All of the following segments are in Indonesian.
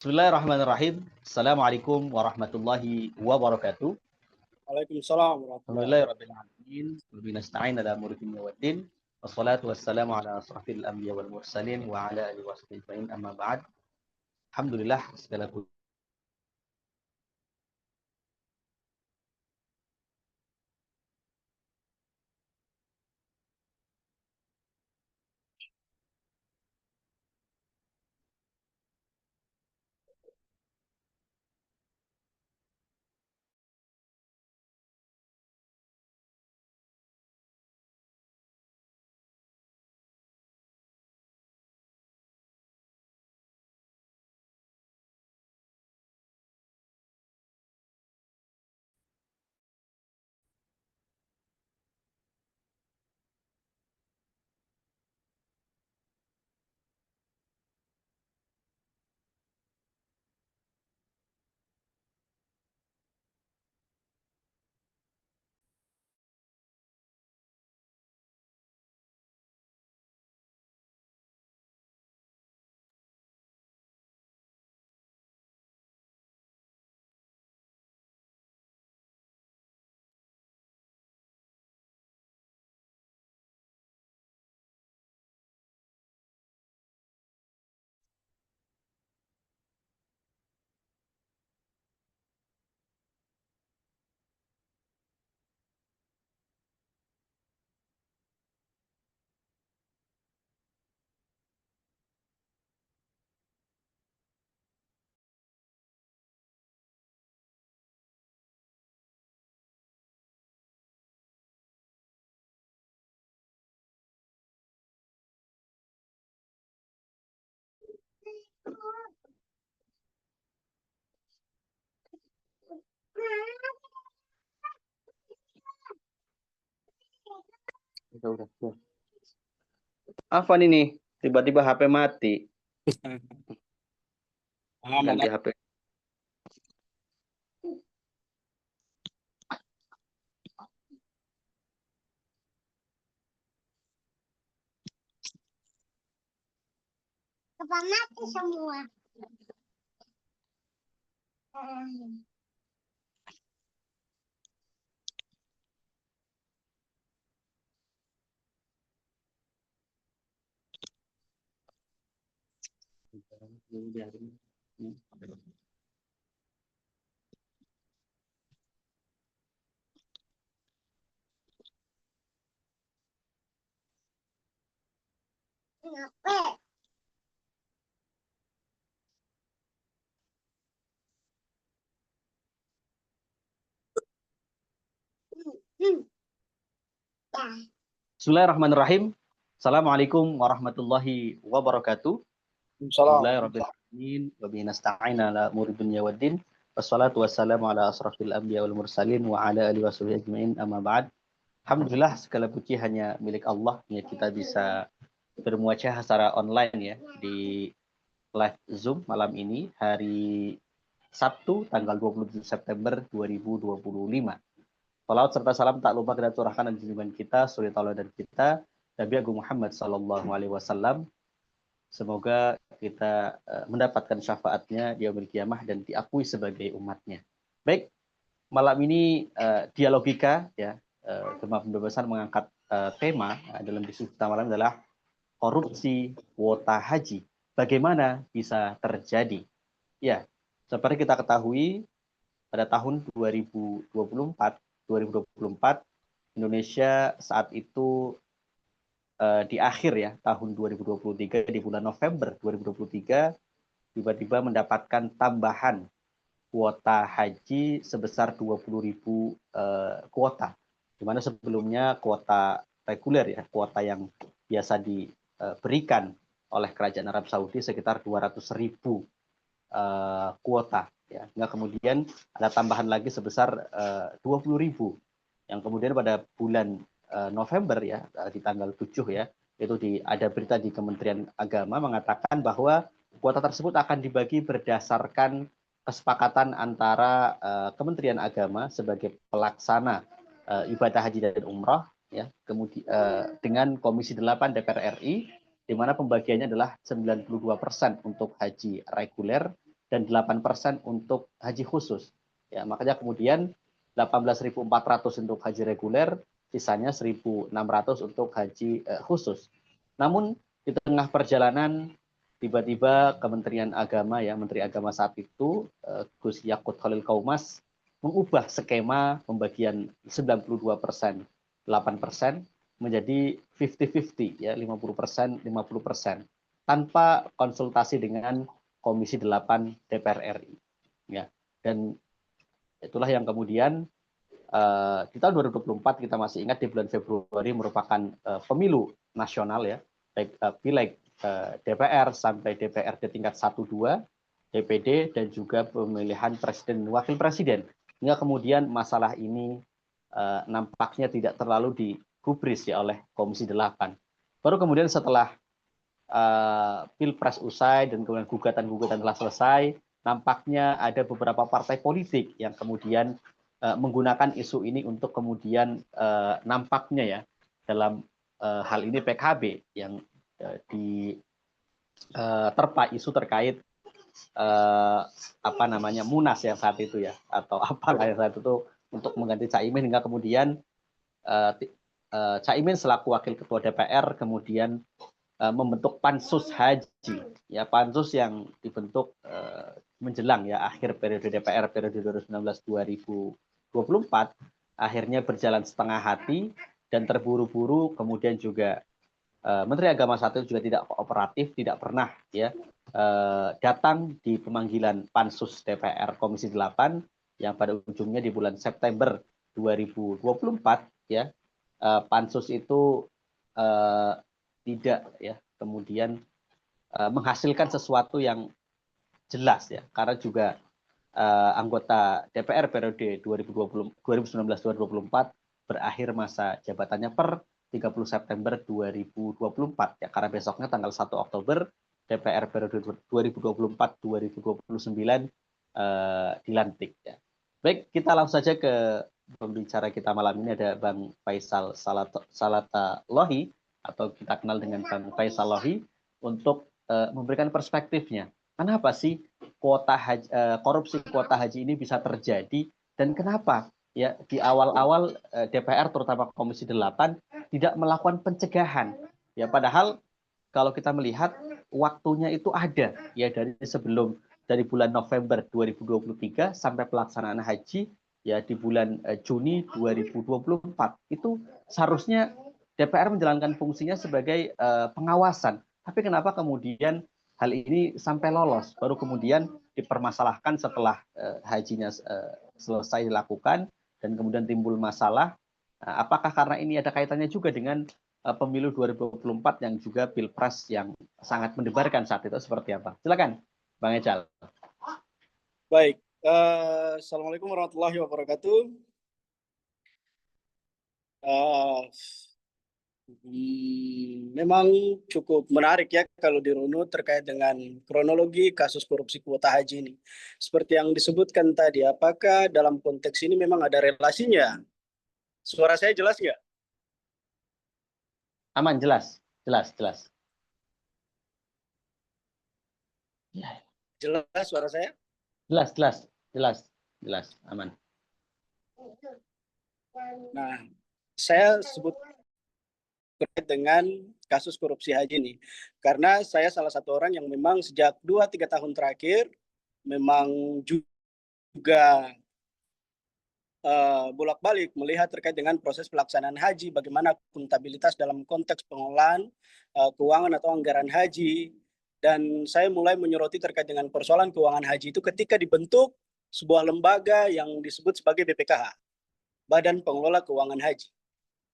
Bismillahirrahmanirrahim. Assalamualaikum warahmatullahi wabarakatuh. Waalaikumsalam warahmatullahi Alhamdulillahirabbil alamin. Wabihi nasta'in ala umuri dunya waddin. Wassalatu wassalamu ala asrafil anbiya wal mursalin wa ala alihi washabihi ajmain amma ba'd. Alhamdulillah segala puji udah. Apa ini? Tiba-tiba HP mati. Ganti HP. Mati semua. Kenapa? Bismillahirrahmanirrahim. Assalamualaikum warahmatullahi wabarakatuh. Alhamdulillahirabbil alamin. Wabihi nasta'in ala umuri dunya waddin. Wassalatu wassalamu ala asrafil anbiya wal mursalin wa ala alihi washabihi ajmain amma ba'd. Alhamdulillah segala puji hanya milik Allah ya, kita bisa bermuajah secara online ya di live Zoom malam ini hari Sabtu tanggal 27 September 2025. Salawat serta salam tak lupa kita curahkan dan junjungan kita, suri tauladan kita, Nabi Agung Muhammad sallallahu alaihi wasallam. Semoga kita mendapatkan syafaatnya di yaumil kiamah dan diakui sebagai umatnya. Baik, malam ini dialogika ya, Gemah Pembebasan mengangkat tema dalam diskusi kita malam adalah korupsi kuota haji. Bagaimana bisa terjadi? Ya, seperti kita ketahui pada tahun 2024 Indonesia saat itu di akhir ya tahun 2023 di bulan November 2023 tiba-tiba mendapatkan tambahan kuota haji sebesar 20.000 kuota, di mana sebelumnya kuota reguler ya, kuota yang biasa diberikan oleh Kerajaan Arab Saudi sekitar 200.000 kuota ya. Hingga kemudian ada tambahan lagi sebesar 20.000 yang kemudian pada bulan November ya di tanggal 7 ya itu ada berita di Kementerian Agama mengatakan bahwa kuota tersebut akan dibagi berdasarkan kesepakatan antara Kementerian Agama sebagai pelaksana ibadah haji dan umrah ya, kemudian dengan Komisi 8 DPR RI, di mana pembagiannya adalah 92% untuk haji reguler dan 8% untuk haji khusus. Ya, makanya kemudian 18.400 untuk haji reguler, sisanya 1.600 untuk haji khusus. Namun di tengah perjalanan tiba-tiba Kementerian Agama, ya Menteri Agama saat itu Gus Yakut Khalil Qaumas mengubah skema pembagian 92%, 8% menjadi 50-50, ya 50%, 50%, tanpa konsultasi dengan Komisi 8 DPR RI. Ya, dan itulah yang kemudian di tahun 2024 kita masih ingat di bulan Februari merupakan pemilu nasional, ya, baik pileg DPR sampai DPRD tingkat 1-2, DPD, dan juga pemilihan presiden dan wakil presiden. Hingga kemudian masalah ini nampaknya tidak terlalu digubris ya oleh Komisi 8. Baru kemudian setelah Pilpres usai dan kemudian gugatan-gugatan telah selesai, nampaknya ada beberapa partai politik yang kemudian menggunakan isu ini untuk kemudian nampaknya ya dalam hal ini PKB yang terpa isu terkait Munas yang saat itu ya, atau apalah yang saat itu untuk mengganti Caimin, hingga kemudian Caimin selaku wakil ketua DPR kemudian membentuk pansus haji, ya pansus yang dibentuk menjelang ya akhir periode DPR periode 2019-2024, akhirnya berjalan setengah hati dan terburu-buru. Kemudian juga Menteri Agama saat itu juga tidak kooperatif, tidak pernah ya datang di pemanggilan pansus DPR Komisi 8 yang pada ujungnya di bulan September 2024 ya pansus itu tidak ya kemudian menghasilkan sesuatu yang jelas ya, karena juga anggota DPR periode 2019-2024 berakhir masa jabatannya per 30 September 2024 ya, karena besoknya tanggal 1 Oktober DPR periode 2024-2029 dilantik ya. Baik, kita langsung saja ke pembicara kita malam ini, ada Bang Faisal Salatalohi atau kita kenal dengan Bang Faisal Lohi, untuk memberikan perspektifnya. Kenapa sih korupsi kuota haji ini bisa terjadi, dan kenapa ya di awal-awal DPR terutama Komisi 8 tidak melakukan pencegahan ya, padahal kalau kita melihat waktunya itu ada ya, dari bulan November 2023 sampai pelaksanaan haji ya di bulan Juni 2024 itu seharusnya DPR menjalankan fungsinya sebagai pengawasan. Tapi kenapa kemudian hal ini sampai lolos, baru kemudian dipermasalahkan setelah hajinya selesai dilakukan dan kemudian timbul masalah. Apakah karena ini ada kaitannya juga dengan pemilu 2024 yang juga pilpres yang sangat mendebarkan saat itu, seperti apa? Silakan, Bang Ejal. Baik, Assalamualaikum warahmatullahi wabarakatuh. Memang cukup menarik ya kalau dirunut terkait dengan kronologi kasus korupsi kuota haji ini. Seperti yang disebutkan tadi, apakah dalam konteks ini memang ada relasinya? Suara saya jelas nggak? Aman, jelas. Jelas suara saya? Jelas, aman. Nah, saya sebut terkait dengan kasus korupsi haji ini, karena saya salah satu orang yang memang sejak 2-3 tahun terakhir memang juga bolak-balik melihat terkait dengan proses pelaksanaan haji, bagaimana akuntabilitas dalam konteks pengelolaan keuangan atau anggaran haji. Dan saya mulai menyoroti terkait dengan persoalan keuangan haji itu ketika dibentuk sebuah lembaga yang disebut sebagai BPKH, Badan Pengelola Keuangan Haji.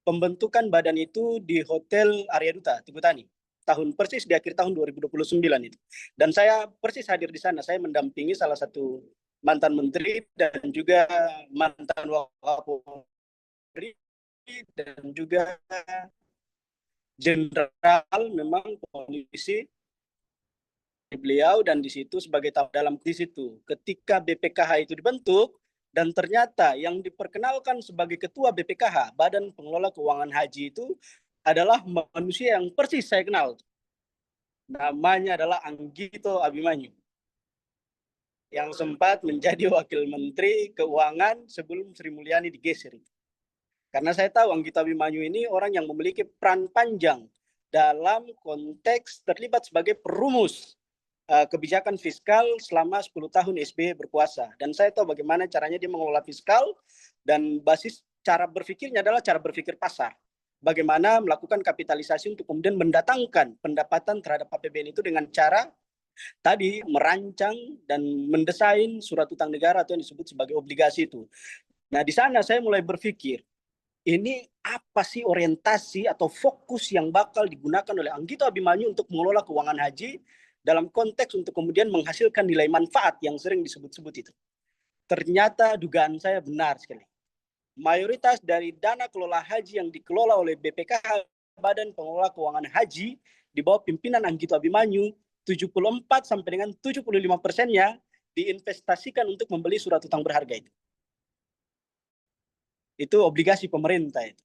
Pembentukan badan itu di Hotel Arya Duta, Tigutani, persis di akhir tahun 2029 itu. Dan saya persis hadir di sana, saya mendampingi salah satu mantan menteri dan juga mantan wakapolri dan juga jenderal memang polisi beliau, dan di situ sebagai tamu dalam di situ ketika BPKH itu dibentuk, dan ternyata yang diperkenalkan sebagai ketua BPKH Badan Pengelola Keuangan Haji itu adalah manusia yang persis saya kenal, namanya adalah Anggito Abimanyu. yang sempat menjadi Wakil Menteri Keuangan sebelum Sri Mulyani digeser. Karena saya tahu Anggito Abimanyu ini orang yang memiliki peran panjang dalam konteks terlibat sebagai perumus kebijakan fiskal selama 10 tahun SBY berkuasa. Dan saya tahu bagaimana caranya dia mengelola fiskal dan basis cara berpikirnya adalah cara berpikir pasar. Bagaimana melakukan kapitalisasi untuk kemudian mendatangkan pendapatan terhadap APBN itu dengan cara tadi merancang dan mendesain surat utang negara atau yang disebut sebagai obligasi itu. Nah, di sana saya mulai berpikir, ini apa sih orientasi atau fokus yang bakal digunakan oleh Anggito Abimanyu untuk mengelola keuangan haji dalam konteks untuk kemudian menghasilkan nilai manfaat yang sering disebut-sebut itu. Ternyata dugaan saya benar sekali. Mayoritas dari dana kelola haji yang dikelola oleh BPKH, Badan Pengelola Keuangan Haji, di bawah pimpinan Anggito Abimanyu, 74 sampai dengan 75%-nya diinvestasikan untuk membeli surat utang berharga itu. Itu obligasi pemerintah itu.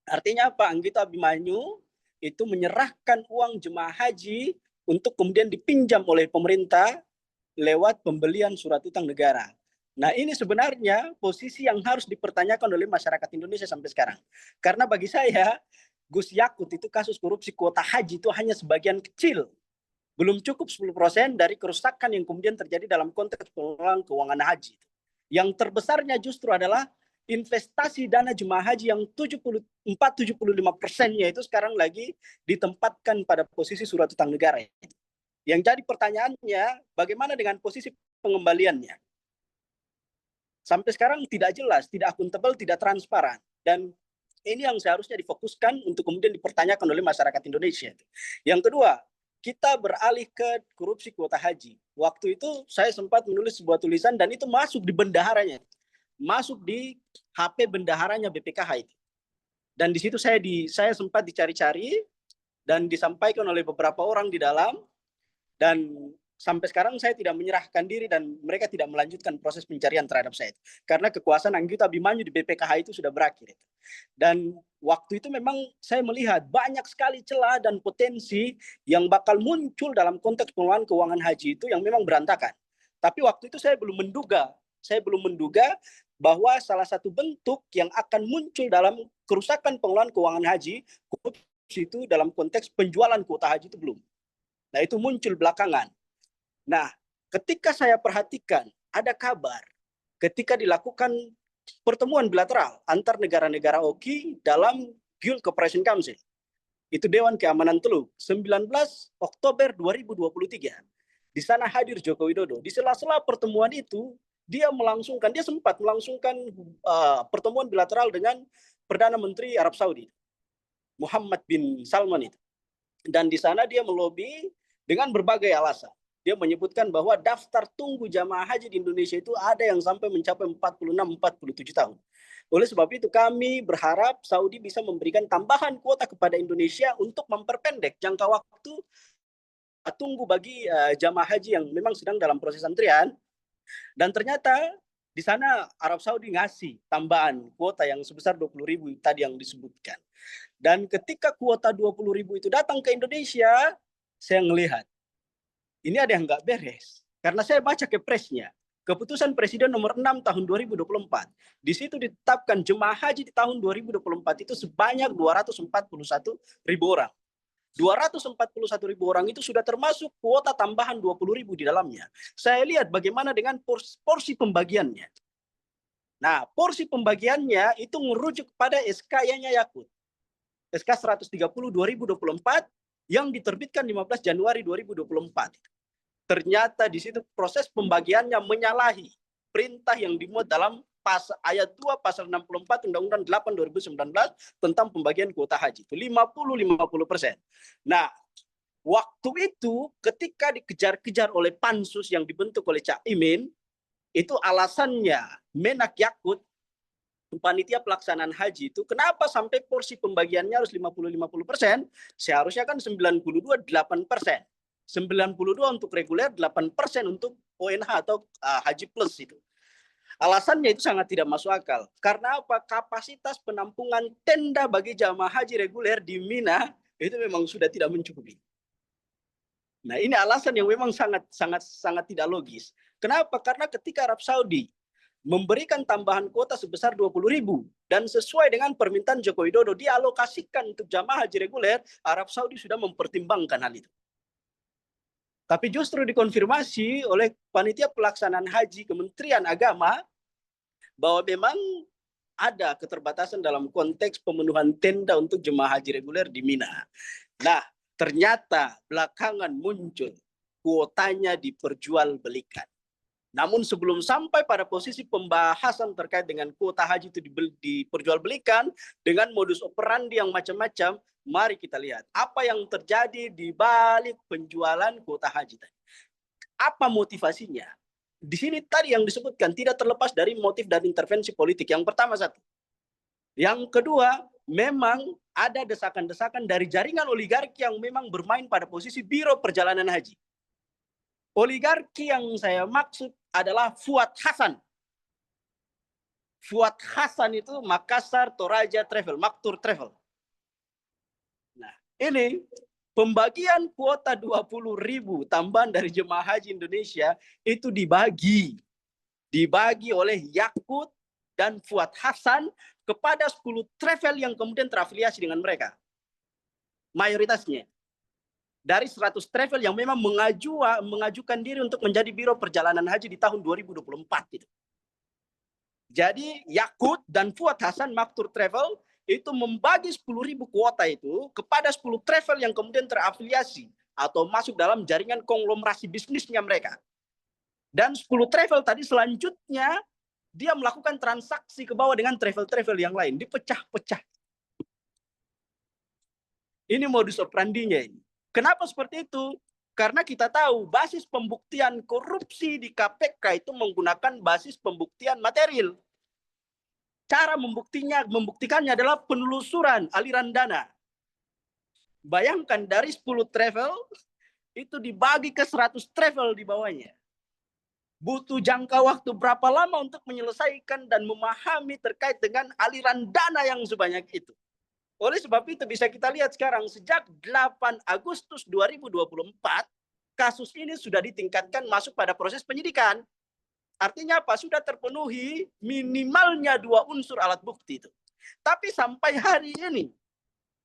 Artinya apa? Anggito Abimanyu itu menyerahkan uang jemaah haji untuk kemudian dipinjam oleh pemerintah lewat pembelian surat utang negara. Nah, ini sebenarnya posisi yang harus dipertanyakan oleh masyarakat Indonesia sampai sekarang. Karena bagi saya, Gus Yakut itu kasus korupsi kuota haji itu hanya sebagian kecil. Belum cukup 10% dari kerusakan yang kemudian terjadi dalam konteks pengelolaan keuangan haji. Yang terbesarnya justru adalah investasi dana jemaah haji yang 74-75%-nya itu sekarang lagi ditempatkan pada posisi surat utang negara. Yang jadi pertanyaannya, bagaimana dengan posisi pengembaliannya? Sampai sekarang tidak jelas, tidak akuntabel, tidak transparan. Dan ini yang seharusnya difokuskan untuk kemudian dipertanyakan oleh masyarakat Indonesia. Yang kedua, kita beralih ke korupsi kuota haji. Waktu itu saya sempat menulis sebuah tulisan dan itu masuk di bendaharanya. Masuk di HP bendaharanya BPKH itu. Dan di situ saya sempat dicari-cari dan disampaikan oleh beberapa orang di dalam, dan sampai sekarang saya tidak menyerahkan diri dan mereka tidak melanjutkan proses pencarian terhadap saya. Karena kekuasaan Anggito Abimanyu di BPKH itu sudah berakhir. Dan waktu itu memang saya melihat banyak sekali celah dan potensi yang bakal muncul dalam konteks pengelolaan keuangan haji itu yang memang berantakan. Tapi waktu itu saya belum menduga bahwa salah satu bentuk yang akan muncul dalam kerusakan pengelolaan keuangan haji itu dalam konteks penjualan kuota haji itu belum. Nah, itu muncul belakangan. Nah, ketika saya perhatikan ada kabar ketika dilakukan pertemuan bilateral antar negara-negara OKI dalam Gulf Cooperation Council. Itu Dewan Keamanan Teluk, 19 Oktober 2023. Di sana hadir Joko Widodo. Di sela-sela pertemuan itu, dia sempat melangsungkan pertemuan bilateral dengan Perdana Menteri Arab Saudi, Muhammad bin Salman itu. Dan di sana dia melobi dengan berbagai alasan. Dia menyebutkan bahwa daftar tunggu jamaah haji di Indonesia itu ada yang sampai mencapai 46-47 tahun. Oleh sebab itu kami berharap Saudi bisa memberikan tambahan kuota kepada Indonesia untuk memperpendek jangka waktu tunggu bagi jamaah haji yang memang sedang dalam proses antrian. Dan ternyata di sana Arab Saudi ngasih tambahan kuota yang sebesar 20.000 tadi yang disebutkan. Dan ketika kuota 20.000 itu datang ke Indonesia, saya melihat ini ada yang nggak beres. Karena saya baca kepresnya, keputusan Presiden nomor 6 tahun 2024. Di situ ditetapkan jemaah haji di tahun 2024 itu sebanyak 241.000 orang. 241.000 orang itu sudah termasuk kuota tambahan 20.000 di dalamnya. Saya lihat bagaimana dengan porsi pembagiannya. Nah, porsi pembagiannya itu merujuk pada SK-nya Yakut. SK 130 2024 yang diterbitkan 15 Januari 2024. Ternyata di situ proses pembagiannya menyalahi perintah yang dimuat dalam ayat 2 pasal 64 Undang-Undang 8 2019 tentang pembagian kuota haji. Itu 50-50%. Nah, waktu itu ketika dikejar-kejar oleh pansus yang dibentuk oleh Cak Imin, itu alasannya Menak Yakut, panitia pelaksanaan haji itu, kenapa sampai porsi pembagiannya harus 50-50%? Seharusnya kan 92-8%. 92 untuk reguler, 8% untuk ONH atau haji plus itu. Alasannya itu sangat tidak masuk akal. Karena apa? Kapasitas penampungan tenda bagi jamaah haji reguler di Mina itu memang sudah tidak mencukupi. Nah, ini alasan yang memang sangat tidak logis. Kenapa? Karena ketika Arab Saudi memberikan tambahan kuota sebesar 20.000 dan sesuai dengan permintaan Joko Widodo dialokasikan untuk jamaah haji reguler, Arab Saudi sudah mempertimbangkan hal itu. Tapi justru dikonfirmasi oleh panitia pelaksanaan haji Kementerian Agama bahwa memang ada keterbatasan dalam konteks pemenuhan tenda untuk jemaah haji reguler di Mina. Nah, ternyata belakangan muncul kuotanya diperjualbelikan. Namun sebelum sampai pada posisi pembahasan terkait dengan kuota haji itu diperjualbelikan dengan modus operandi yang macam-macam, mari kita lihat apa yang terjadi di balik penjualan kuota haji tadi. Apa motivasinya? Di sini tadi yang disebutkan tidak terlepas dari motif dan intervensi politik. Yang pertama satu. Yang kedua, memang ada desakan-desakan dari jaringan oligarki yang memang bermain pada posisi biro perjalanan haji. Oligarki yang saya maksud adalah Fuad Hasan. Fuad Hasan itu Makassar Toraja Travel, Maktur Travel. Nah, ini pembagian kuota 20.000 tambahan dari jemaah haji Indonesia itu dibagi oleh Yakut dan Fuad Hasan kepada 10 travel yang kemudian terafiliasi dengan mereka. Mayoritasnya. Dari 100 travel yang memang mengajukan diri untuk menjadi biro perjalanan haji di tahun 2024 itu. Jadi Yakut dan Fuad Hasan Maktur Travel itu membagi 10.000 kuota itu kepada 10 travel yang kemudian terafiliasi atau masuk dalam jaringan konglomerasi bisnisnya mereka. Dan 10 travel tadi selanjutnya dia melakukan transaksi ke bawah dengan travel-travel yang lain, dipecah-pecah. Ini modus operandinya ini. Kenapa seperti itu? Karena kita tahu basis pembuktian korupsi di KPK itu menggunakan basis pembuktian material. Cara membuktikannya adalah penelusuran aliran dana. Bayangkan dari 10 travel itu dibagi ke 100 travel di bawahnya. Butuh jangka waktu berapa lama untuk menyelesaikan dan memahami terkait dengan aliran dana yang sebanyak itu. Oleh sebab itu bisa kita lihat sekarang sejak 8 Agustus 2024 kasus ini sudah ditingkatkan masuk pada proses penyidikan. Artinya apa? Sudah terpenuhi minimalnya 2 unsur alat bukti itu. Tapi sampai hari ini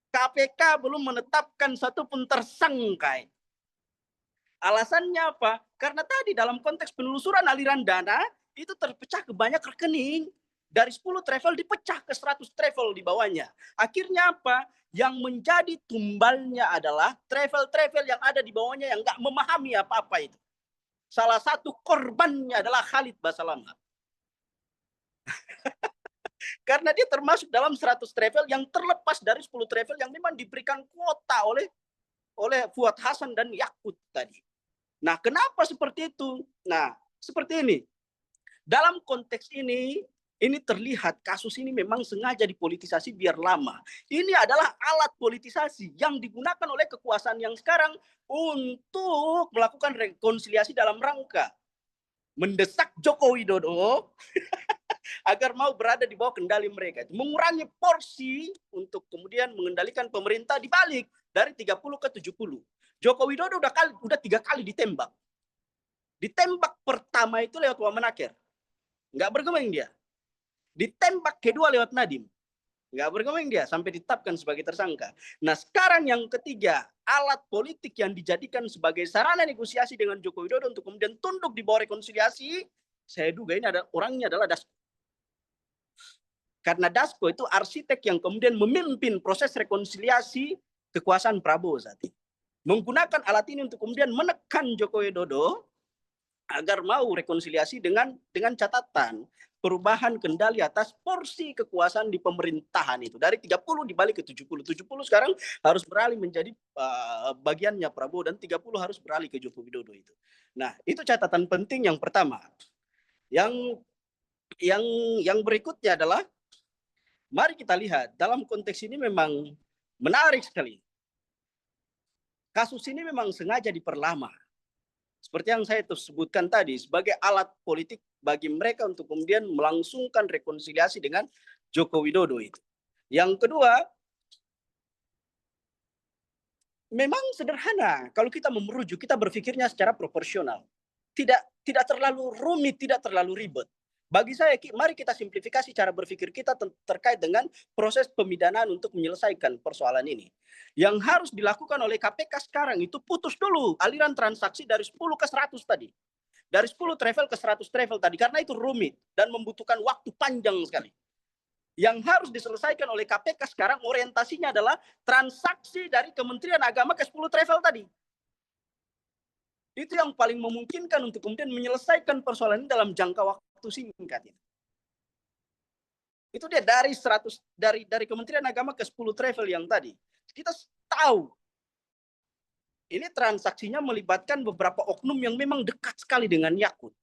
KPK belum menetapkan satupun tersangka. Alasannya apa? Karena tadi dalam konteks penelusuran aliran dana itu terpecah ke banyak rekening. Dari 10 travel dipecah ke 100 travel di bawahnya. Akhirnya apa? Yang menjadi tumbalnya adalah travel-travel yang ada di bawahnya yang nggak memahami apa-apa itu. Salah satu korbannya adalah Khalid Basalamah. Karena dia termasuk dalam 100 travel yang terlepas dari 10 travel yang memang diberikan kuota oleh Fuad Hasan dan Yakut tadi. Nah, kenapa seperti itu? Nah, seperti ini. Dalam konteks ini terlihat kasus ini memang sengaja dipolitisasi biar lama. Ini adalah alat politisasi yang digunakan oleh kekuasaan yang sekarang untuk melakukan rekonsiliasi dalam rangka mendesak Joko Widodo agar mau berada di bawah kendali mereka. Mengurangi porsi untuk kemudian mengendalikan pemerintah dibalik dari 30 ke 70. Joko Widodo udah 3 kali ditembak. Ditembak pertama itu lewat Wamenaker. Nggak bergeming dia. Ditembak kedua lewat Nadiem. Nggak bergeming dia sampai ditetapkan sebagai tersangka. Nah sekarang yang ketiga, alat politik yang dijadikan sebagai sarana negosiasi dengan Joko Widodo untuk kemudian tunduk di bawah rekonsiliasi, saya duga ini orangnya adalah Dasko. Karena Dasko itu arsitek yang kemudian memimpin proses rekonsiliasi kekuasaan Prabowo saat ini. Menggunakan alat ini untuk kemudian menekan Joko Widodo agar mau rekonsiliasi dengan catatan perubahan kendali atas porsi kekuasaan di pemerintahan itu. Dari 30 dibalik ke 70. 70 sekarang harus beralih menjadi bagiannya Prabowo dan 30 harus beralih ke Joko Widodo itu. Nah, itu catatan penting yang pertama. Yang berikutnya adalah mari kita lihat dalam konteks ini memang menarik sekali. Kasus ini memang sengaja diperlama. Seperti yang saya sebutkan tadi, sebagai alat politik bagi mereka untuk kemudian melangsungkan rekonsiliasi dengan Joko Widodo itu. Yang kedua, memang sederhana. Kalau kita merujuk, kita berpikirnya secara proporsional. tidak terlalu rumit, tidak terlalu ribet. Bagi saya, mari kita simplifikasi cara berpikir kita terkait dengan proses pemidanaan untuk menyelesaikan persoalan ini. Yang harus dilakukan oleh KPK sekarang itu putus dulu aliran transaksi dari 10 ke 100 tadi. Dari 10 travel ke 100 travel tadi, karena itu rumit dan membutuhkan waktu panjang sekali. Yang harus diselesaikan oleh KPK sekarang orientasinya adalah transaksi dari Kementerian Agama ke 10 travel tadi. Itu yang paling memungkinkan untuk kemudian menyelesaikan persoalan ini dalam jangka waktu singkat. Itu dia dari 100 dari Kementerian Agama ke 10 travel yang tadi. Kita tahu ini transaksinya melibatkan beberapa oknum yang memang dekat sekali dengan Yakut.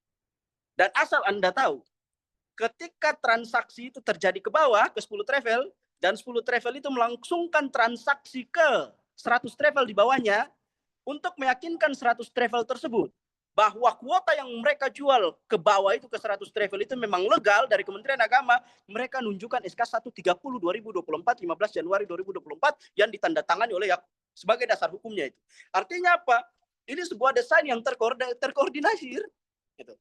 Dan asal Anda tahu, ketika transaksi itu terjadi ke bawah, ke 10 travel, dan 10 travel itu melangsungkan transaksi ke 100 travel di bawahnya, untuk meyakinkan 100 travel tersebut, bahwa kuota yang mereka jual ke bawah itu ke 100 travel itu memang legal dari Kementerian Agama, mereka nunjukkan SK 130 2024, 15 Januari 2024, yang ditandatangani oleh Yakut sebagai dasar hukumnya itu. Artinya apa? Ini sebuah desain yang terkoordinasi. Gitu.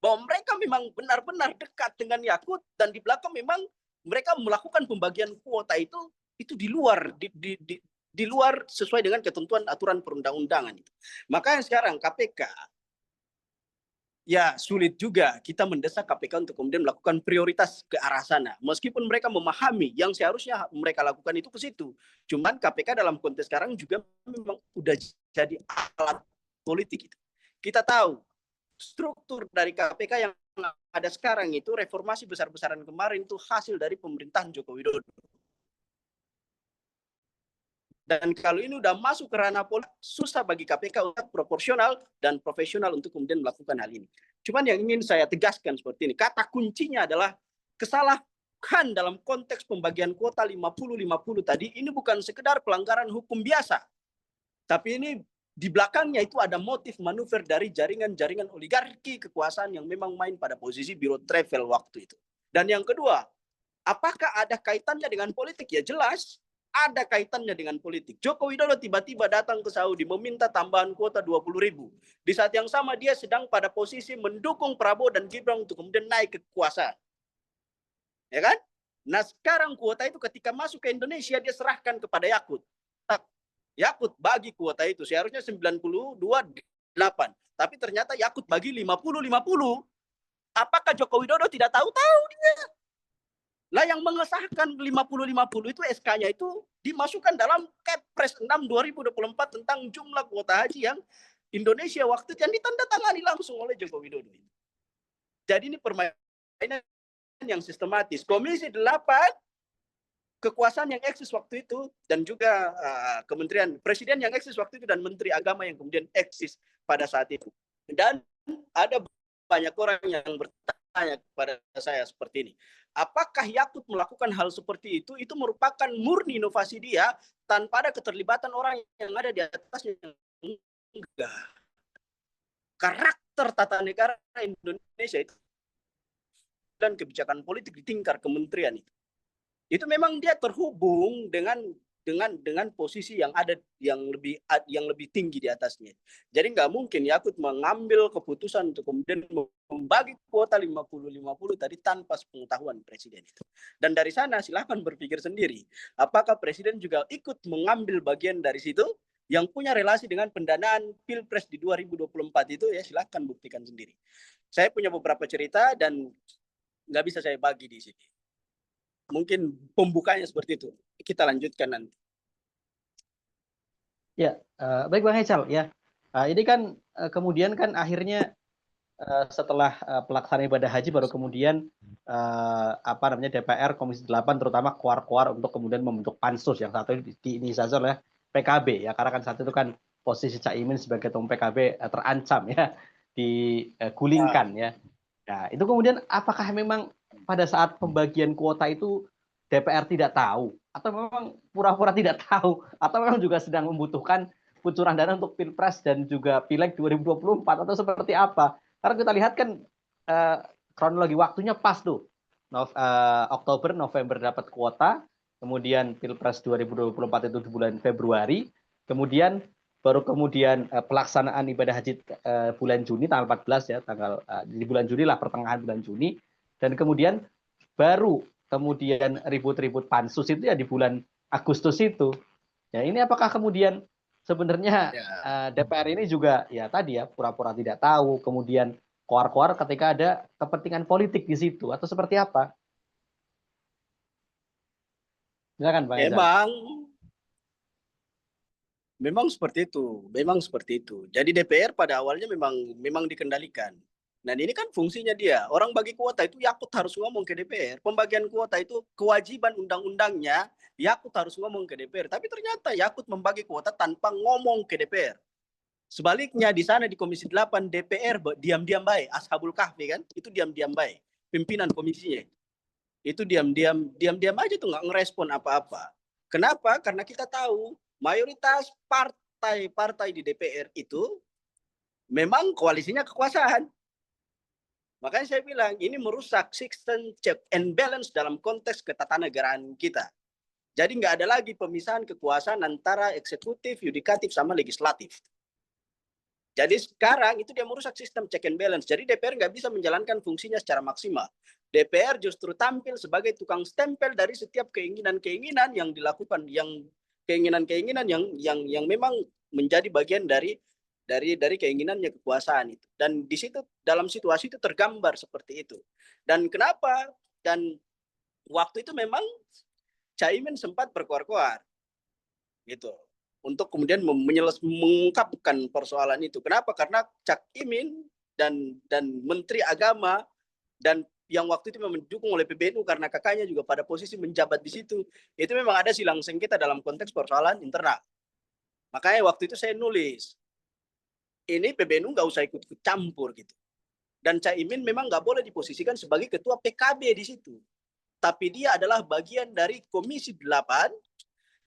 Bahwa mereka memang benar-benar dekat dengan Yakut, dan di belakang memang mereka melakukan pembagian kuota itu di luar di luar sesuai dengan ketentuan aturan perundang-undangan itu. Makanya sekarang KPK ya sulit juga kita mendesak KPK untuk kemudian melakukan prioritas ke arah sana. Meskipun mereka memahami yang seharusnya mereka lakukan itu ke situ. Cuman KPK dalam konteks sekarang juga memang udah jadi alat politik itu. Kita tahu struktur dari KPK yang ada sekarang itu, reformasi besar-besaran kemarin itu hasil dari pemerintahan Joko Widodo. Dan kalau ini udah masuk ke ranah politik, susah bagi KPK untuk proporsional dan profesional untuk kemudian melakukan hal ini. Cuman yang ingin saya tegaskan seperti ini, kata kuncinya adalah kesalahan dalam konteks pembagian kuota 50-50 tadi, ini bukan sekedar pelanggaran hukum biasa. Tapi ini di belakangnya itu ada motif manuver dari jaringan-jaringan oligarki kekuasaan yang memang main pada posisi biro travel waktu itu. Dan yang kedua, apakah ada kaitannya dengan politik? Ya jelas ada kaitannya dengan politik. Joko Widodo tiba-tiba datang ke Saudi meminta tambahan kuota 20.000. Di saat yang sama dia sedang pada posisi mendukung Prabowo dan Gibran untuk kemudian naik ke kekuasaan. Ya kan? Nah sekarang kuota itu ketika masuk ke Indonesia dia serahkan kepada Yakut. Yakut bagi kuota itu seharusnya 92-8. Tapi ternyata Yakut bagi 50-50. Apakah Joko Widodo tidak tahu-tahu dia? Lah yang mengesahkan 50-50 itu SK-nya itu dimasukkan dalam Kepres 6 2024 tentang jumlah kuota haji yang Indonesia waktu itu yang ditandatangani langsung oleh Joko Widodo. Jadi ini permainan yang sistematis. Komisi 8 kekuasaan yang eksis waktu itu dan juga kementerian presiden yang eksis waktu itu dan menteri agama yang kemudian eksis pada saat itu. Dan ada banyak orang yang bertanya kepada saya seperti ini. Apakah Yakut melakukan hal seperti itu? Itu merupakan murni inovasi dia tanpa ada keterlibatan orang yang ada di atasnya. Enggak. Karakter tata negara Indonesia itu dan kebijakan politik di tingkat kementerian itu memang dia terhubung dengan posisi yang ada yang lebih tinggi di atasnya. Jadi nggak mungkin Yakut mengambil keputusan untuk kemudian membagi kuota 50-50 tadi tanpa sepengetahuan presiden itu. Dan dari sana silakan berpikir sendiri. Apakah presiden juga ikut mengambil bagian dari situ yang punya relasi dengan pendanaan Pilpres di 2024 itu ya silakan buktikan sendiri. Saya punya beberapa cerita dan nggak bisa saya bagi di sini. Mungkin pembukanya seperti itu. Kita lanjutkan nanti. Ya, baik Bang Hecal ya. Ini kan kemudian kan akhirnya setelah pelaksanaan ibadah haji baru kemudian DPR Komisi 8 terutama keluar untuk kemudian membentuk pansus yang satu diinisiasi oleh PKB ya, karena kan saat itu kan posisi Caimin sebagai ketua PKB terancam ya, digulingkan ya. Nah, itu kemudian apakah memang pada saat pembagian kuota itu DPR tidak tahu atau memang pura-pura tidak tahu atau memang juga sedang membutuhkan kucuran dana untuk Pilpres dan juga Pileg 2024 atau seperti apa? Karena kita lihat kan kronologi waktunya pas tuh. Oktober, November dapat kuota, kemudian Pilpres 2024 itu di bulan Februari, kemudian baru kemudian pelaksanaan ibadah haji bulan Juni tanggal 14 ya, di bulan Juni lah, pertengahan bulan Juni, dan kemudian baru kemudian ribut-ribut pansus itu ya di bulan Agustus itu. Ya ini apakah kemudian sebenarnya DPR ini juga ya tadi ya pura-pura tidak tahu, kemudian koar-koar ketika ada kepentingan politik di situ atau seperti apa? Silakan Bang Ezal. Memang seperti itu, memang seperti itu. Jadi DPR pada awalnya memang dikendalikan. Dan ini kan fungsinya dia. Orang bagi kuota itu Yakut harus ngomong ke DPR. Pembagian kuota itu kewajiban undang-undangnya Yakut harus ngomong ke DPR. Tapi ternyata Yakut membagi kuota tanpa ngomong ke DPR. Sebaliknya di sana di Komisi 8 DPR diam-diam baik. Ashabul Kahfi kan, itu diam-diam baik. Pimpinan komisinya. Itu diam-diam aja tuh nggak ngerespon apa-apa. Kenapa? Karena kita tahu mayoritas partai-partai di DPR itu memang koalisinya kekuasaan. Makanya saya bilang ini merusak sistem check and balance dalam konteks ketatanegaraan kita. Jadi nggak ada lagi pemisahan kekuasaan antara eksekutif, yudikatif, sama legislatif. Jadi sekarang itu dia merusak sistem check and balance. Jadi DPR nggak bisa menjalankan fungsinya secara maksimal. DPR justru tampil sebagai tukang stempel dari setiap keinginan-keinginan yang dilakukan, yang keinginan-keinginan yang memang menjadi bagian dari keinginannya kekuasaan itu. Dan di situ dalam situasi itu tergambar seperti itu. Dan kenapa? Dan waktu itu memang Caimin sempat berkoar-koar gitu untuk kemudian mengungkapkan persoalan itu. Kenapa? Karena Cak Imin dan Menteri Agama dan yang waktu itu memang didukung oleh PBNU karena kakaknya juga pada posisi menjabat di situ. Itu memang ada silang sengketa dalam konteks persoalan internal. Makanya waktu itu saya nulis, ini PBNU nggak usah ikut campur gitu. Dan Caimin memang nggak boleh diposisikan sebagai ketua PKB di situ. Tapi dia adalah bagian dari Komisi 8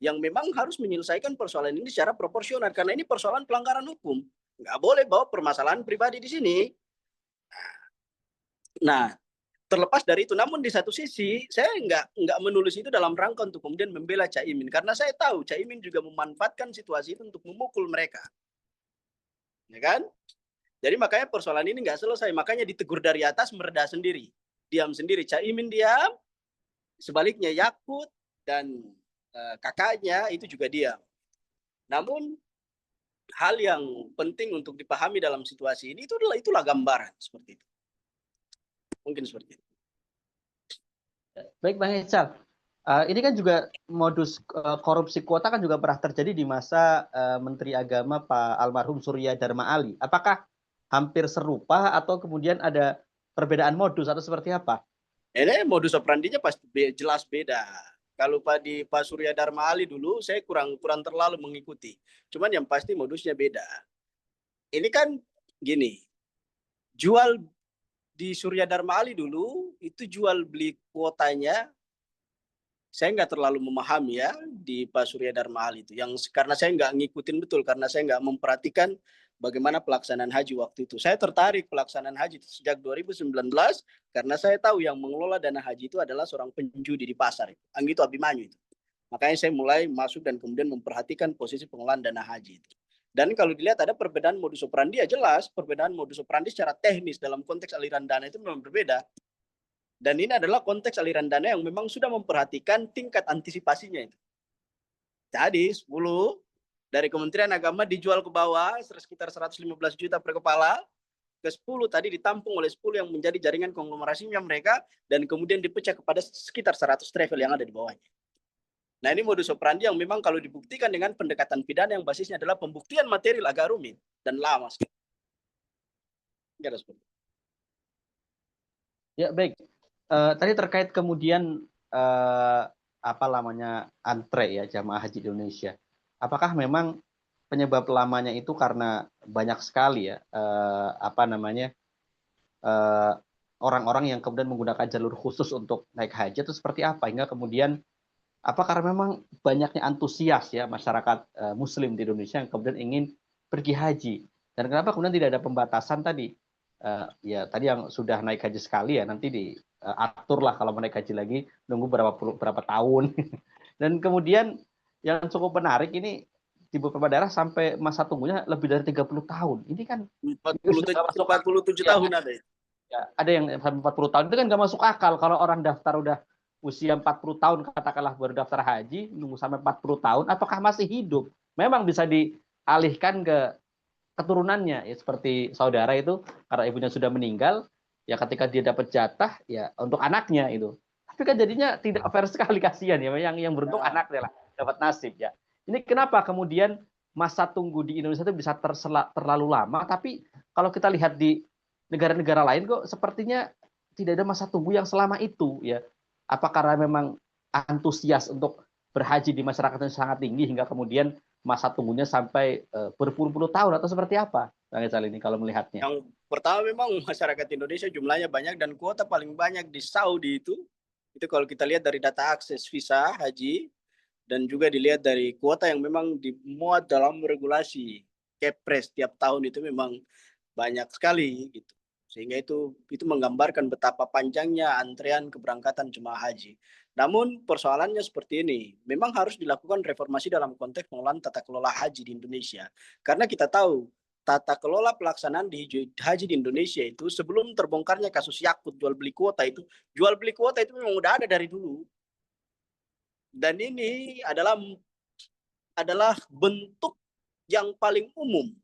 yang memang harus menyelesaikan persoalan ini secara proporsional. Karena ini persoalan pelanggaran hukum. Nggak boleh bawa permasalahan pribadi di sini. Nah, terlepas dari itu, namun di satu sisi, saya nggak menulis itu dalam rangka untuk kemudian membela Caimin. Karena saya tahu Caimin juga memanfaatkan situasi itu untuk memukul mereka. Ya kan? Jadi makanya persoalan ini nggak selesai. Makanya ditegur dari atas, mereda sendiri. Diam sendiri. Caimin diam. Sebaliknya Yakut dan kakaknya itu juga diam. Namun hal yang penting untuk dipahami dalam situasi ini itulah gambaran seperti itu. Mungkin seperti itu. Baik Bang Ezal. Ini kan juga modus korupsi kuota kan juga pernah terjadi di masa Menteri Agama Pak almarhum Surya Dharma Ali. Apakah hampir serupa atau kemudian ada perbedaan modus atau seperti apa? Ini modus operandinya pasti jelas beda. Kalau Pak Surya Dharma Ali dulu saya kurang terlalu mengikuti. Cuman yang pasti modusnya beda. Ini kan gini, jual di Surya Dharma Ali dulu itu jual beli kuotanya saya nggak terlalu memahami ya di Pak Surya Dharma Ali itu. Karena saya nggak ngikutin betul, karena saya nggak memperhatikan bagaimana pelaksanaan haji waktu itu. Saya tertarik pelaksanaan haji sejak 2019 karena saya tahu yang mengelola dana haji itu adalah seorang penjudi di pasar itu, Anggito Abimanyu itu. Makanya saya mulai masuk dan kemudian memperhatikan posisi pengelolaan dana haji itu. Dan kalau dilihat ada perbedaan modus operandi ya jelas, perbedaan modus operandi secara teknis dalam konteks aliran dana itu memang berbeda. Dan ini adalah konteks aliran dana yang memang sudah memperhatikan tingkat antisipasinya itu. Jadi 10 dari Kementerian Agama dijual ke bawah sekitar 115 juta per kepala, ke 10 tadi ditampung oleh 10 yang menjadi jaringan konglomerasinya mereka, dan kemudian dipecah kepada sekitar 100 travel yang ada di bawahnya. Nah ini modus operandi yang memang kalau dibuktikan dengan pendekatan pidana yang basisnya adalah pembuktian material agak rumit dan lama sekali. Ya baik. Tadi terkait kemudian apa namanya antre ya jamaah haji di Indonesia. Apakah memang penyebab lamanya itu karena banyak sekali ya apa namanya orang-orang yang kemudian menggunakan jalur khusus untuk naik haji atau seperti apa hingga kemudian apa karena memang banyaknya antusias ya masyarakat Muslim di Indonesia yang kemudian ingin pergi haji dan kenapa kemudian tidak ada pembatasan tadi ya tadi yang sudah naik haji sekali ya nanti diatur lah kalau mau naik haji lagi nunggu berapa tahun dan kemudian yang cukup menarik ini di beberapa daerah sampai masa tunggunya lebih dari 30 tahun. Ini kan 47 tahun ada ya. Ya, ada yang sampai 40 tahun itu kan nggak masuk akal kalau orang daftar udah usia 40 tahun katakanlah baru daftar haji nunggu sampai 40 tahun apakah masih hidup? Memang bisa dialihkan ke keturunannya ya seperti saudara itu karena ibunya sudah meninggal ya ketika dia dapat jatah ya untuk anaknya itu. Tapi kan jadinya tidak fair sekali kasihan ya yang beruntung anaknya lah dapat nasib ya. Ini kenapa kemudian masa tunggu di Indonesia itu bisa terlalu lama tapi kalau kita lihat di negara-negara lain kok sepertinya tidak ada masa tunggu yang selama itu ya. Apa karena memang antusias untuk berhaji di masyarakat yang sangat tinggi hingga kemudian masa tunggunya sampai berpuluh-puluh tahun atau seperti apa, Bang Rizal ini kalau melihatnya? Yang pertama memang masyarakat Indonesia jumlahnya banyak dan kuota paling banyak di Saudi itu kalau kita lihat dari data akses visa haji dan juga dilihat dari kuota yang memang dimuat dalam regulasi Kepres tiap tahun itu memang banyak sekali gitu. Sehingga itu menggambarkan betapa panjangnya antrean keberangkatan jemaah haji. Namun persoalannya seperti ini, memang harus dilakukan reformasi dalam konteks pengelolaan tata kelola haji di Indonesia. Karena kita tahu tata kelola pelaksanaan di haji di Indonesia itu sebelum terbongkarnya kasus Yakut jual beli kuota itu memang udah ada dari dulu. Dan ini adalah bentuk yang paling umum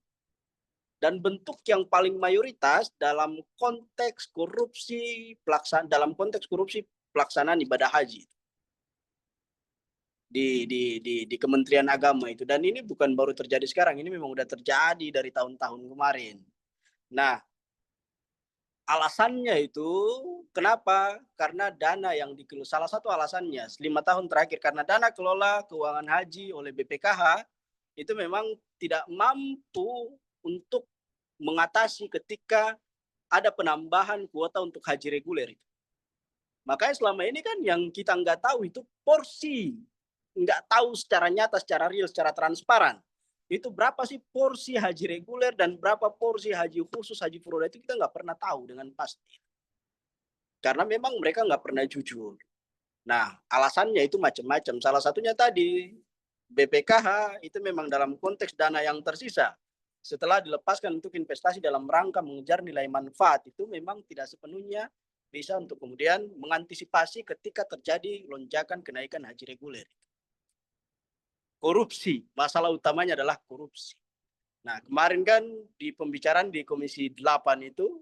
dan bentuk yang paling mayoritas dalam konteks korupsi pelaksanaan ibadah haji di Kementerian Agama itu. Dan ini bukan baru terjadi sekarang, ini memang sudah terjadi dari tahun-tahun kemarin. Nah, alasannya itu kenapa? Karena dana yang dikelola, salah satu alasannya 5 tahun terakhir karena dana kelola keuangan haji oleh BPKH itu memang tidak mampu untuk mengatasi ketika ada penambahan kuota untuk haji reguler itu. Makanya selama ini kan yang kita nggak tahu itu porsi, nggak tahu secara nyata, secara real, secara transparan. Itu berapa sih porsi haji reguler dan berapa porsi haji khusus, haji furoda itu kita nggak pernah tahu dengan pasti. Karena memang mereka nggak pernah jujur. Nah, alasannya itu macam-macam. Salah satunya tadi, BPKH itu memang dalam konteks dana yang tersisa. Setelah dilepaskan untuk investasi dalam rangka mengejar nilai manfaat itu memang tidak sepenuhnya bisa untuk kemudian mengantisipasi ketika terjadi lonjakan kenaikan haji reguler. Korupsi, masalah utamanya adalah korupsi. Nah, kemarin kan di pembicaraan di Komisi 8 itu,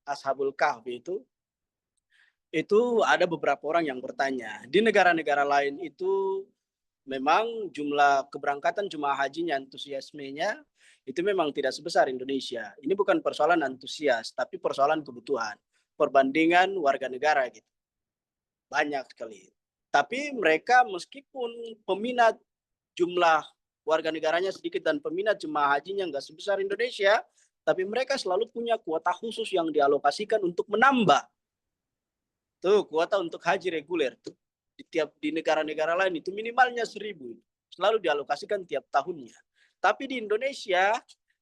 Ashabul Kahfi itu ada beberapa orang yang bertanya, di negara-negara lain itu memang jumlah keberangkatan jemaah hajinya, antusiasmenya itu memang tidak sebesar Indonesia. Ini bukan persoalan antusias, tapi persoalan kebutuhan. Perbandingan warga negara gitu. Banyak sekali. Tapi mereka meskipun peminat jumlah warga negaranya sedikit dan peminat jemaah hajinya nggak sebesar Indonesia, tapi mereka selalu punya kuota khusus yang dialokasikan untuk menambah. Tuh, kuota untuk haji reguler tuh di negara-negara lain itu minimalnya 1.000. Selalu dialokasikan tiap tahunnya. Tapi di Indonesia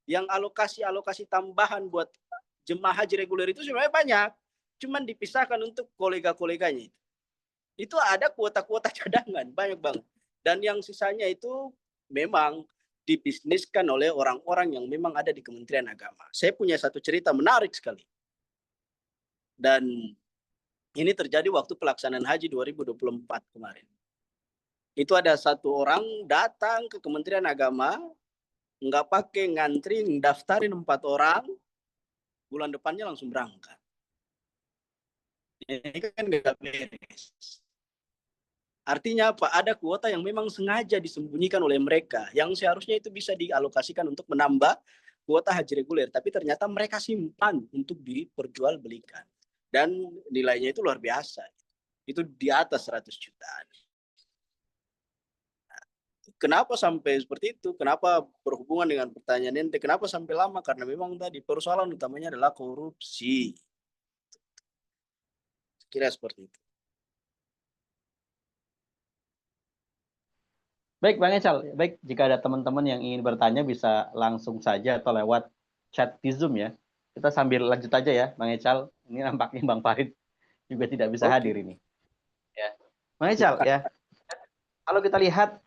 yang alokasi tambahan buat jemaah haji reguler itu sebenarnya banyak. Cuman dipisahkan untuk kolega-koleganya. Itu ada kuota-kuota cadangan, banyak banget. Dan yang sisanya itu memang dibisniskan oleh orang-orang yang memang ada di Kementerian Agama. Saya punya satu cerita menarik sekali. Dan ini terjadi waktu pelaksanaan haji 2024 kemarin. Itu ada satu orang datang ke Kementerian Agama, nggak pakai ngantri, daftarin 4 orang, bulan depannya langsung berangkat. Ini kan nggak beres. Artinya apa? Ada kuota yang memang sengaja disembunyikan oleh mereka, yang seharusnya itu bisa dialokasikan untuk menambah kuota haji reguler, tapi ternyata mereka simpan untuk diperjualbelikan. Dan nilainya itu luar biasa. Itu di atas 100 jutaan. Kenapa sampai seperti itu? Kenapa berhubungan dengan pertanyaan ente? Kenapa sampai lama? Karena memang tadi persoalan utamanya adalah korupsi. Kira seperti itu. Baik, Bang Ecal. Baik, jika ada teman-teman yang ingin bertanya bisa langsung saja atau lewat chat di Zoom ya. Kita sambil lanjut aja ya, Bang Ecal. Ini nampaknya Bang Farid juga tidak bisa hadir ini. Ya. Bang Ecal, ya. Kalau kita lihat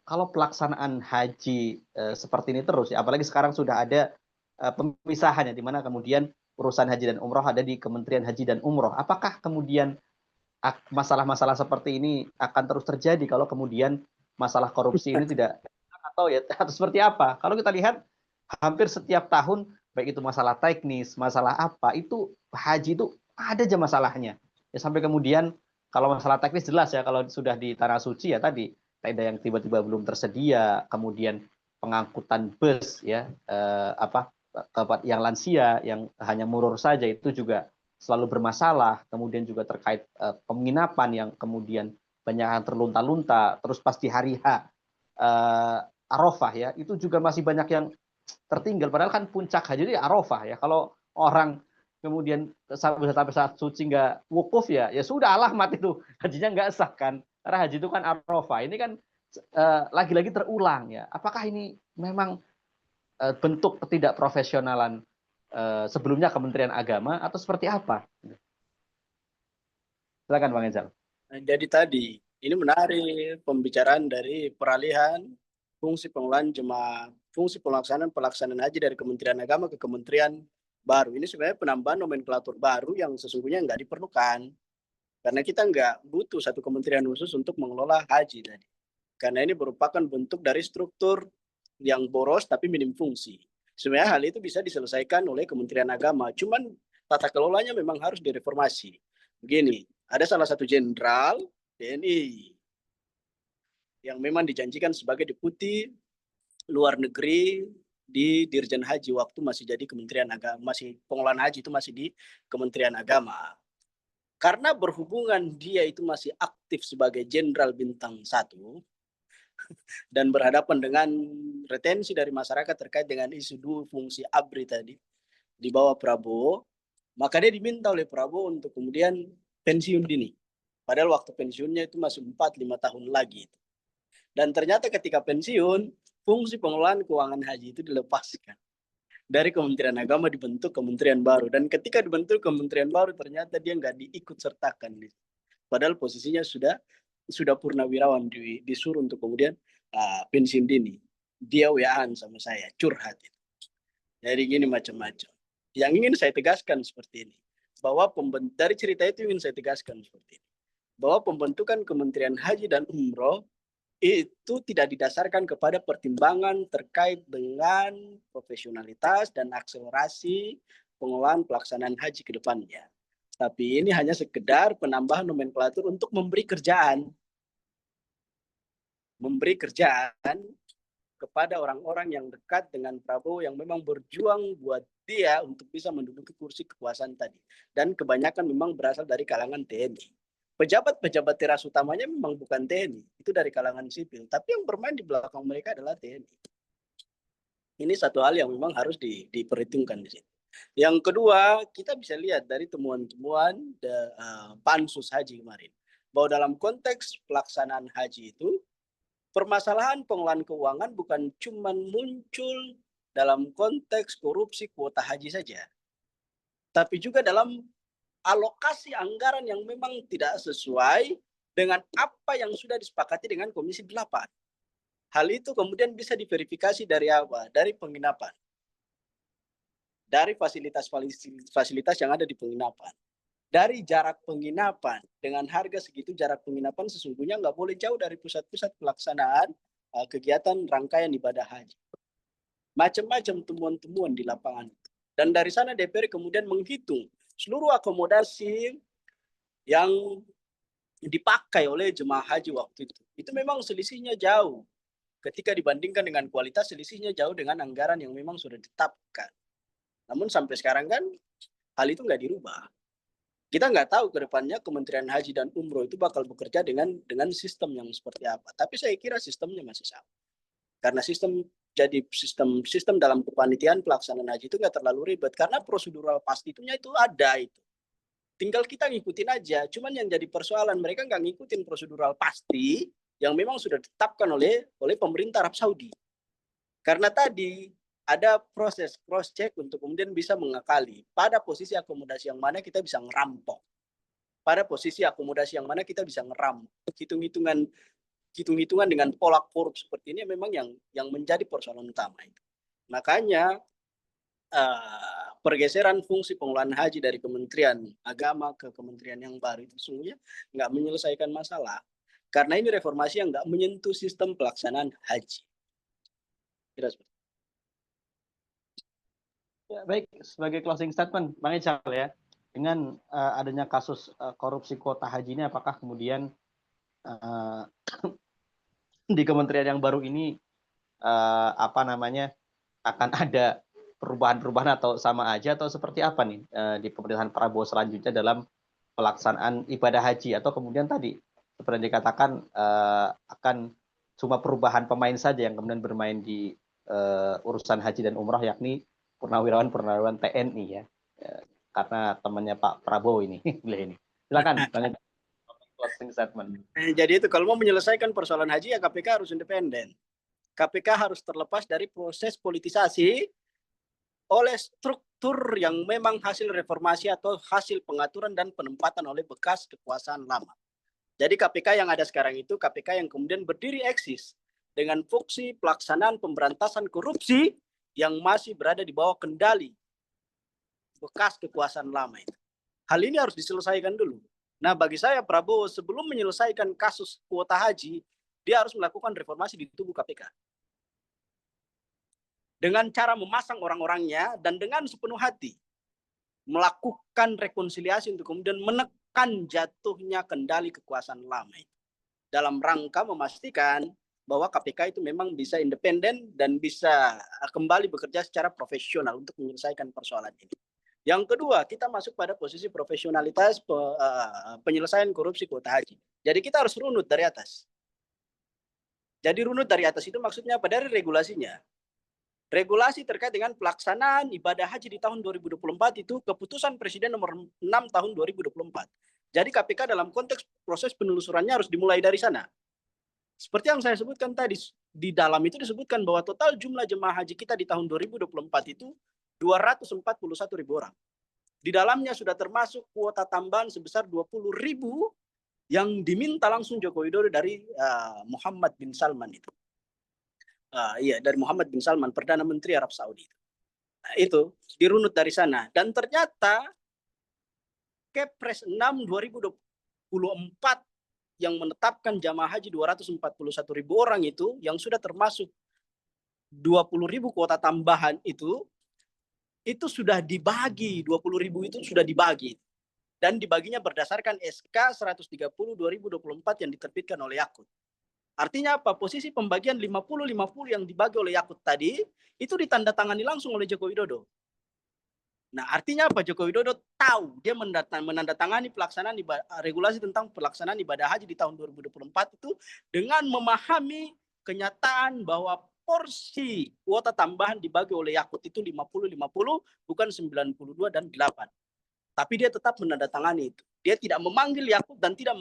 kalau pelaksanaan haji seperti ini terus, ya, apalagi sekarang sudah ada pemisahan ya, di mana kemudian urusan haji dan umroh ada di Kementerian Haji dan Umroh. Apakah kemudian masalah-masalah seperti ini akan terus terjadi kalau kemudian masalah korupsi ini tidak, atau ya atau seperti apa? Kalau kita lihat hampir setiap tahun, baik itu masalah teknis, masalah apa, itu haji itu ada aja masalahnya. Ya sampai kemudian kalau masalah teknis jelas ya, kalau sudah di tanah suci ya tadi tenda yang tiba-tiba belum tersedia, kemudian pengangkutan bus ya yang lansia yang hanya murur saja itu juga selalu bermasalah, kemudian juga terkait penginapan yang kemudian banyak yang terlunta-lunta, terus pas di hari H Arafah ya, itu juga masih banyak yang tertinggal, padahal kan puncak haji itu ya Arafah ya. Kalau orang kemudian sampai saat suci nggak wukuf ya, ya sudah alamat itu hajinya nggak sah kan, karena haji itu kan Arafah. Ini kan lagi-lagi terulang ya. Apakah ini memang bentuk ketidakprofesionalan sebelumnya Kementerian Agama atau seperti apa? Silakan Bang Enzal. Jadi tadi ini menarik pembicaraan dari peralihan fungsi pengelolaan jemaah, fungsi pelaksanaan haji dari Kementerian Agama ke Kementerian baru. Ini sebenarnya penambahan nomenklatur baru yang sesungguhnya nggak diperlukan. Karena kita nggak butuh satu kementerian khusus untuk mengelola haji tadi. Karena ini merupakan bentuk dari struktur yang boros tapi minim fungsi. Sebenarnya hal itu bisa diselesaikan oleh Kementerian Agama. Cuman tata kelolanya memang harus direformasi. Begini, ada salah satu jenderal TNI yang memang dijanjikan sebagai deputi luar negeri di Dirjen Haji waktu masih jadi Kementerian Agama, masih pengelolaan haji itu masih di Kementerian Agama. Karena berhubungan dia itu masih aktif sebagai jenderal bintang 1 dan berhadapan dengan retensi dari masyarakat terkait dengan isu dua fungsi ABRI tadi di bawah Prabowo, maka dia diminta oleh Prabowo untuk kemudian pensiun dini. Padahal waktu pensiunnya itu masih 4-5 tahun lagi. Dan ternyata ketika pensiun, fungsi pengelolaan keuangan haji itu dilepaskan. Dari Kementerian Agama dibentuk kementerian baru. Dan ketika dibentuk kementerian baru, ternyata dia nggak diikut sertakan. Padahal posisinya sudah purnawirawan, disuruh untuk kemudian pensiun dini. Dia WA-an sama saya, curhat. Jadi gini macam-macam. Yang ingin saya tegaskan seperti ini. Bahwa dari cerita itu ingin saya tegaskan seperti ini. Bahwa pembentukan Kementerian Haji dan Umroh itu tidak didasarkan kepada pertimbangan terkait dengan profesionalitas dan akselerasi pengelolaan pelaksanaan haji ke depannya. Tapi ini hanya sekedar penambahan nomenklatur untuk memberi kerjaan kepada orang-orang yang dekat dengan Prabowo yang memang berjuang buat dia untuk bisa menduduki kursi kekuasaan tadi. Dan kebanyakan memang berasal dari kalangan TNI. Pejabat-pejabat teras utamanya memang bukan TNI, itu dari kalangan sipil. Tapi yang bermain di belakang mereka adalah TNI. Ini satu hal yang memang harus diperhitungkan di sini. Yang kedua, kita bisa lihat dari temuan-temuan Pansus Haji kemarin, bahwa dalam konteks pelaksanaan haji itu, permasalahan pengelolaan keuangan bukan cuma muncul dalam konteks korupsi kuota haji saja, tapi juga dalam alokasi anggaran yang memang tidak sesuai dengan apa yang sudah disepakati dengan Komisi 8. Hal itu kemudian bisa diverifikasi dari apa? Dari penginapan. Dari fasilitas yang ada di penginapan. Dari jarak penginapan. Dengan harga segitu jarak penginapan sesungguhnya nggak boleh jauh dari pusat-pusat pelaksanaan kegiatan rangkaian ibadah haji. Macam-macam temuan-temuan di lapangan. Dan dari sana DPR kemudian menghitung seluruh akomodasi yang dipakai oleh jemaah haji waktu itu. Itu memang selisihnya jauh. Ketika dibandingkan dengan kualitas, selisihnya jauh dengan anggaran yang memang sudah ditetapkan. Namun sampai sekarang kan hal itu nggak dirubah. Kita nggak tahu ke depannya Kementerian Haji dan Umroh itu bakal bekerja dengan sistem yang seperti apa. Tapi saya kira sistemnya masih sama. Karena sistem dalam kepanitiaan pelaksanaan haji itu nggak terlalu ribet. Karena prosedural pasti itu ada itu. Tinggal kita ngikutin aja. Cuman yang jadi persoalan mereka nggak ngikutin prosedural pasti yang memang sudah ditetapkan oleh pemerintah Arab Saudi. Karena tadi ada proses cross check untuk kemudian bisa mengakali pada posisi akomodasi yang mana kita bisa ngerampok. Pada posisi akomodasi yang mana kita bisa ngerampok. Hitung-hitungan hitung-hitungan dengan pola korup seperti ini memang yang menjadi persoalan utama itu. Makanya pergeseran fungsi pengelolaan haji dari Kementerian Agama ke kementerian yang baru itu sesungguhnya nggak menyelesaikan masalah. Karena ini reformasi yang nggak menyentuh sistem pelaksanaan haji. Kira seperti itu. Ya, baik, sebagai closing statement, Bang Ical ya, dengan adanya kasus korupsi kuota haji ini, apakah kemudian di kementerian yang baru ini akan ada perubahan-perubahan atau sama aja atau seperti apa nih di pemerintahan Prabowo selanjutnya dalam pelaksanaan ibadah haji, atau kemudian tadi seperti yang dikatakan akan cuma perubahan pemain saja yang kemudian bermain di urusan haji dan umroh, yakni purnawirawan TNI ya, karena temannya Pak Prabowo ini. Silakan closing statement. Jadi itu kalau mau menyelesaikan persoalan haji ya KPK harus independen. KPK harus terlepas dari proses politisasi oleh struktur yang memang hasil reformasi atau hasil pengaturan dan penempatan oleh bekas kekuasaan lama. Jadi KPK yang ada sekarang itu KPK yang kemudian berdiri eksis dengan fungsi pelaksanaan pemberantasan korupsi yang masih berada di bawah kendali bekas kekuasaan lama itu. Hal ini harus diselesaikan dulu. Nah, bagi saya Prabowo sebelum menyelesaikan kasus kuota haji, dia harus melakukan reformasi di tubuh KPK. Dengan cara memasang orang-orangnya dan dengan sepenuh hati melakukan rekonsiliasi untuk kemudian menekan jatuhnya kendali kekuasaan lama itu. Dalam rangka memastikan bahwa KPK itu memang bisa independen dan bisa kembali bekerja secara profesional untuk menyelesaikan persoalan ini. Yang kedua, kita masuk pada posisi profesionalitas penyelesaian korupsi kuota haji. Jadi kita harus runut dari atas. Jadi runut dari atas itu maksudnya apa? Dari regulasinya. Regulasi terkait dengan pelaksanaan ibadah haji di tahun 2024 itu keputusan Presiden nomor 6 tahun 2024. Jadi KPK dalam konteks proses penelusurannya harus dimulai dari sana. Seperti yang saya sebutkan tadi, di dalam itu disebutkan bahwa total jumlah jemaah haji kita di tahun 2024 itu 241.000 orang. Di dalamnya sudah termasuk kuota tambahan sebesar 20.000 yang diminta langsung Joko Widodo dari Muhammad bin Salman itu. Dari Muhammad bin Salman, Perdana Menteri Arab Saudi. Nah, itu dirunut dari sana. Dan ternyata Kepres 6 2024 yang menetapkan jamaah haji 241.000 orang itu, yang sudah termasuk 20.000 kuota tambahan itu sudah dibagi, 20.000 itu sudah dibagi. Dan dibaginya berdasarkan SK 130 2024 yang diterbitkan oleh Yakut. Artinya apa? Posisi pembagian 50-50 yang dibagi oleh Yakut tadi, itu ditandatangani langsung oleh Joko Widodo. Nah, artinya apa? Joko Widodo tahu, dia menandatangani pelaksanaan regulasi tentang pelaksanaan ibadah haji di tahun 2024 itu dengan memahami kenyataan bahwa porsi kuota tambahan dibagi oleh Yakut itu 50-50, bukan 92 dan 8. Tapi dia tetap menandatangani itu. Dia tidak memanggil Yakut dan tidak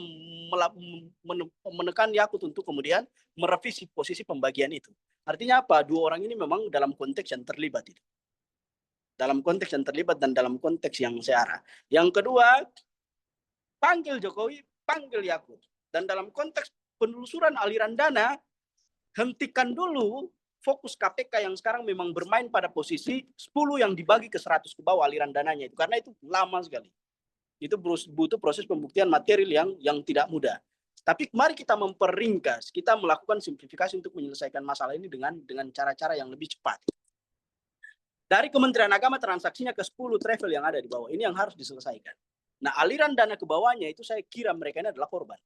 menekan Yakut untuk kemudian merevisi posisi pembagian itu. Artinya apa? Dua orang ini memang dalam konteks yang terlibat itu. Dalam konteks yang terlibat dan dalam konteks yang searah. Yang kedua, panggil Jokowi, panggil Yakut. Dan dalam konteks penelusuran aliran dana, hentikan dulu fokus KPK yang sekarang memang bermain pada posisi 10 yang dibagi ke 100 ke bawah aliran dananya itu. Karena itu lama sekali. Itu butuh proses pembuktian material yang tidak mudah. Tapi mari kita memperingkas, kita melakukan simplifikasi untuk menyelesaikan masalah ini dengan cara-cara yang lebih cepat. Dari Kementerian Agama transaksinya ke 10 travel yang ada di bawah. Ini yang harus diselesaikan. Nah, aliran dana ke bawahnya itu saya kira mereka ini adalah korban.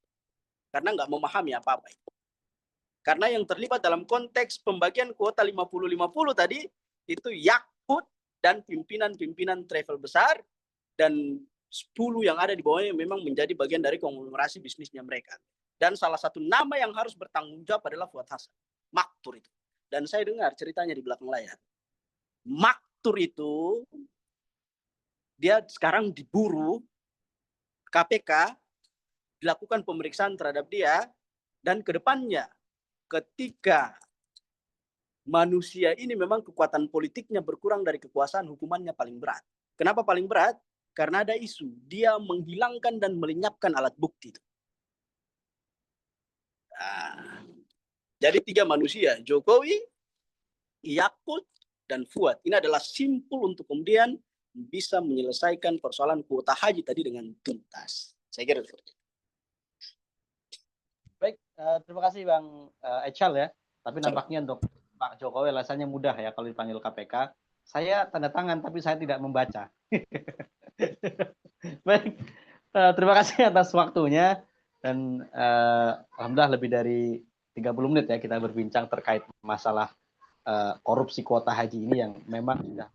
Karena nggak memahami apa-apa itu. Karena yang terlibat dalam konteks pembagian kuota 50-50 tadi, itu Yakut dan pimpinan-pimpinan travel besar, dan 10 yang ada di bawahnya memang menjadi bagian dari konglomerasi bisnisnya mereka. Dan salah satu nama yang harus bertanggung jawab adalah Fuad Hasan. Maktur itu. Dan saya dengar ceritanya di belakang layar. Maktur itu dia sekarang diburu KPK, dilakukan pemeriksaan terhadap dia, dan ke depannya ketika manusia ini memang kekuatan politiknya berkurang dari kekuasaan, hukumannya paling berat. Kenapa paling berat? Karena ada isu dia menghilangkan dan melenyapkan alat bukti itu. Jadi 3 manusia, Jokowi, Yakut, dan Fuad. Ini adalah simpul untuk kemudian bisa menyelesaikan persoalan kuota haji tadi dengan tuntas. Saya kira seperti itu. Baik, terima kasih Bang Echal ya. Tapi nampaknya untuk Pak Jokowi alasannya mudah ya kalau dipanggil KPK. Saya tanda tangan tapi saya tidak membaca. Baik, terima kasih atas waktunya dan alhamdulillah lebih dari 30 menit ya kita berbincang terkait masalah korupsi kuota haji ini yang memang sudah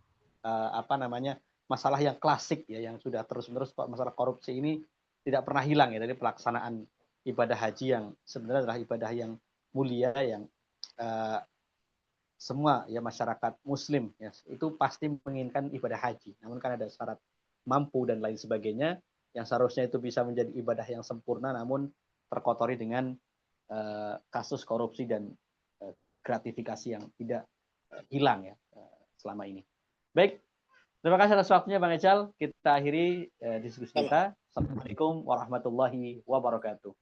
masalah yang klasik ya, yang sudah terus-menerus masalah korupsi ini tidak pernah hilang ya dari pelaksanaan ibadah haji yang sebenarnya adalah ibadah yang mulia yang semua ya masyarakat muslim ya itu pasti menginginkan ibadah haji. Namun kan ada syarat mampu dan lain sebagainya yang seharusnya itu bisa menjadi ibadah yang sempurna namun terkotori dengan kasus korupsi dan gratifikasi yang tidak hilang ya selama ini. Baik, terima kasih atas waktunya Bang Echal. Kita akhiri diskusi kita. Assalamualaikum warahmatullahi wabarakatuh.